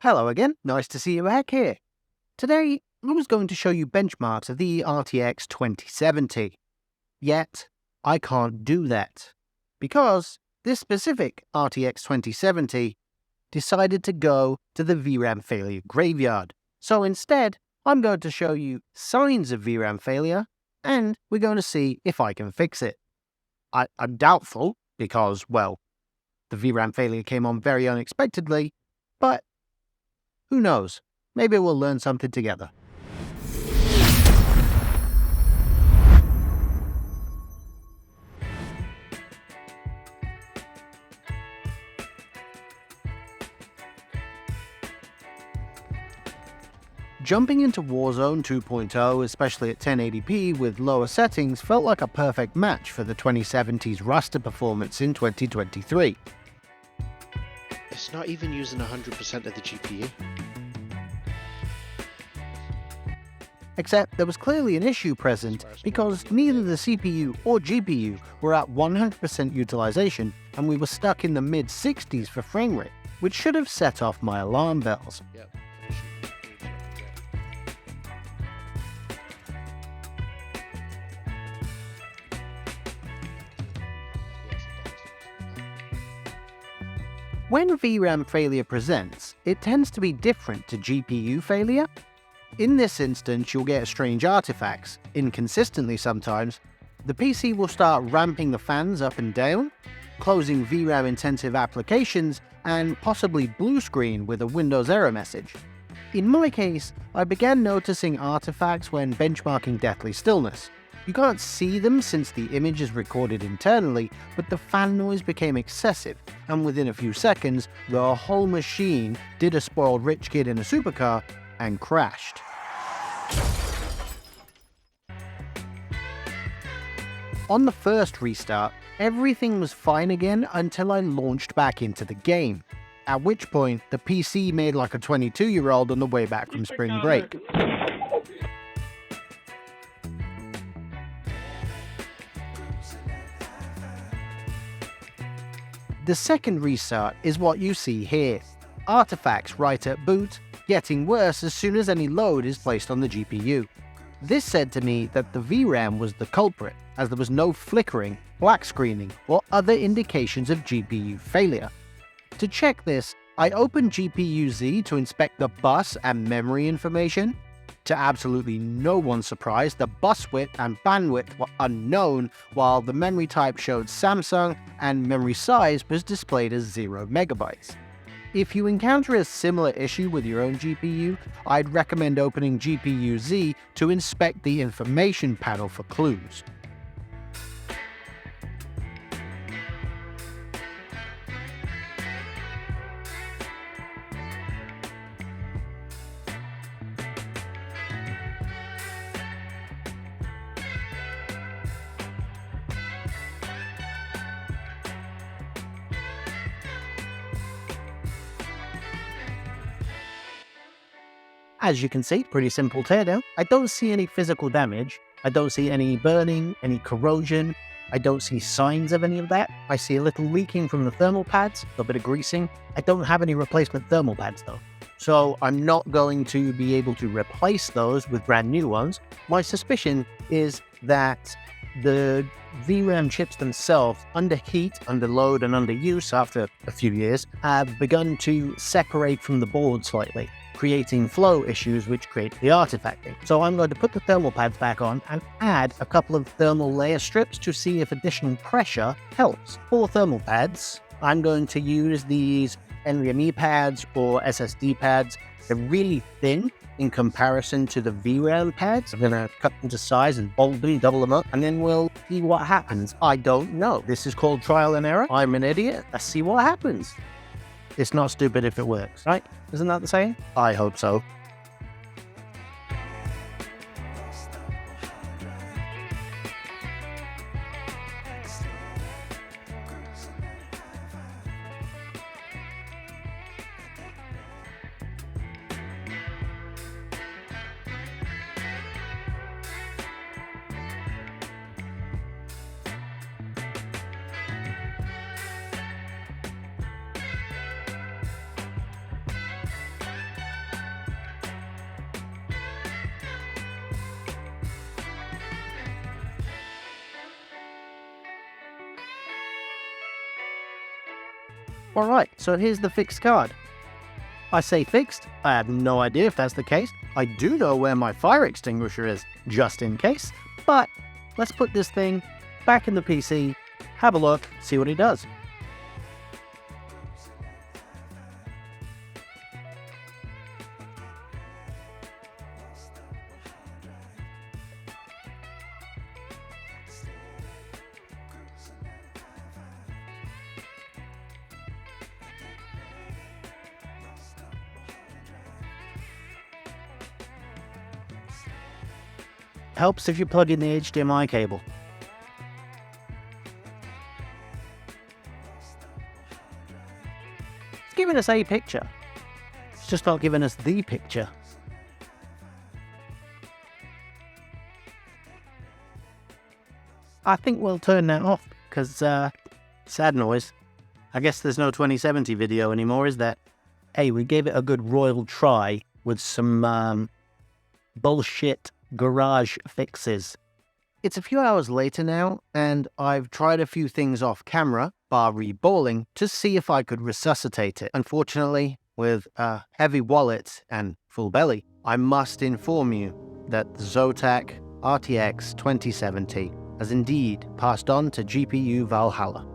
Hello again, nice to see you back here. Today, I was going to show you benchmarks of the RTX 2070. Yet, I can't do that. Because this specific RTX 2070 decided to go to the VRAM failure graveyard. So instead, I'm going to show you signs of VRAM failure, and we're going to see if I can fix it. I'm doubtful, because, well, the VRAM failure came on very unexpectedly, but who knows? Maybe we'll learn something together. Jumping into Warzone 2.0, especially at 1080p with lower settings, felt like a perfect match for the 2070's raster performance in 2023. It's not even using 100% of the GPU. Except there was clearly an issue present because neither the CPU or GPU were at 100% utilization, and we were stuck in the mid-60s for frame rate, which should have set off my alarm bells. Yep. When VRAM failure presents, it tends to be different to GPU failure. In this instance, you'll get strange artifacts. Inconsistently sometimes, the PC will start ramping the fans up and down, closing VRAM-intensive applications, and possibly blue screen with a Windows error message. In my case, I began noticing artifacts when benchmarking Deathly Stillness. You can't see them since the image is recorded internally, but the fan noise became excessive, and within a few seconds, the whole machine did a spoiled rich kid in a supercar and crashed. On the first restart, everything was fine again until I launched back into the game, at which point the PC made like a 22-year-old on the way back from spring break. The second restart is what you see here. Artifacts right at boot, getting worse as soon as any load is placed on the GPU. This said to me that the VRAM was the culprit, as there was no flickering, black screening, or other indications of GPU failure. To check this, I opened GPU-Z to inspect the bus and memory information. To absolutely no one's surprise, the bus width and bandwidth were unknown, while the memory type showed Samsung and memory size was displayed as 0 MB. If you encounter a similar issue with your own GPU, I'd recommend opening GPU-Z to inspect the information panel for clues. As you can see, pretty simple teardown. I don't see any physical damage. I don't see any burning, any corrosion. I don't see signs of any of that. I see a little leaking from the thermal pads, a little bit of greasing. I don't have any replacement thermal pads though. So I'm not going to be able to replace those with brand new ones. My suspicion is that the VRAM chips themselves, under heat, under load, and under use after a few years, have begun to separate from the board slightly, creating flow issues which create the artifacting. So I'm going to put the thermal pads back on and add a couple of thermal layer strips to see if additional pressure helps. For thermal pads, I'm going to use these NVMe pads or SSD pads. They're really thin in comparison to the VRAM pads. I'm going to cut them to size and bold them, double them up, and then we'll see what happens. I don't know. This is called trial and error. I'm an idiot. Let's see what happens. It's not stupid if it works, right? Isn't that the saying? I hope so. Alright, so here's the fixed card. I say fixed, I have no idea if that's the case. I do know where my fire extinguisher is, just in case. But let's put this thing back in the PC, have a look, see what it does. Helps if you plug in the HDMI cable. It's giving us a picture. It's just not giving us the picture. I think we'll turn that off, because, sad noise. I guess there's no 2070 video anymore, is there? Hey, we gave it a good royal try with some, bullshit garage fixes. It's a few hours later now, and I've tried a few things off camera, bar reballing, to see if I could resuscitate it. Unfortunately, with a heavy wallet and full belly, I must inform you that the Zotac RTX 2070 has indeed passed on to GPU Valhalla.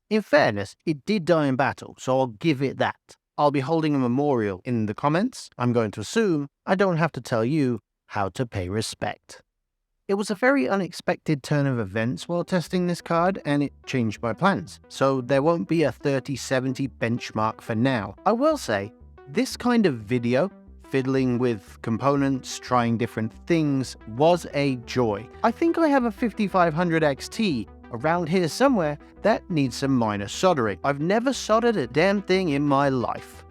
In fairness, it did die in battle, so I'll give it that. I'll be holding a memorial in the comments. I'm going to assume I don't have to tell you how to pay respect. It was a very unexpected turn of events while testing this card, and it changed my plans. So there won't be a 3070 benchmark for now. I will say, this kind of video, fiddling with components, trying different things, was a joy. I think I have a 5500 XT around here somewhere that needs some minor soldering. I've never soldered a damn thing in my life.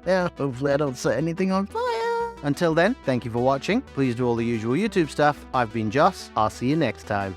Yeah, hopefully I don't set anything on fire. Until then, thank you for watching. Please do all the usual YouTube stuff. I've been Joss. I'll see you next time.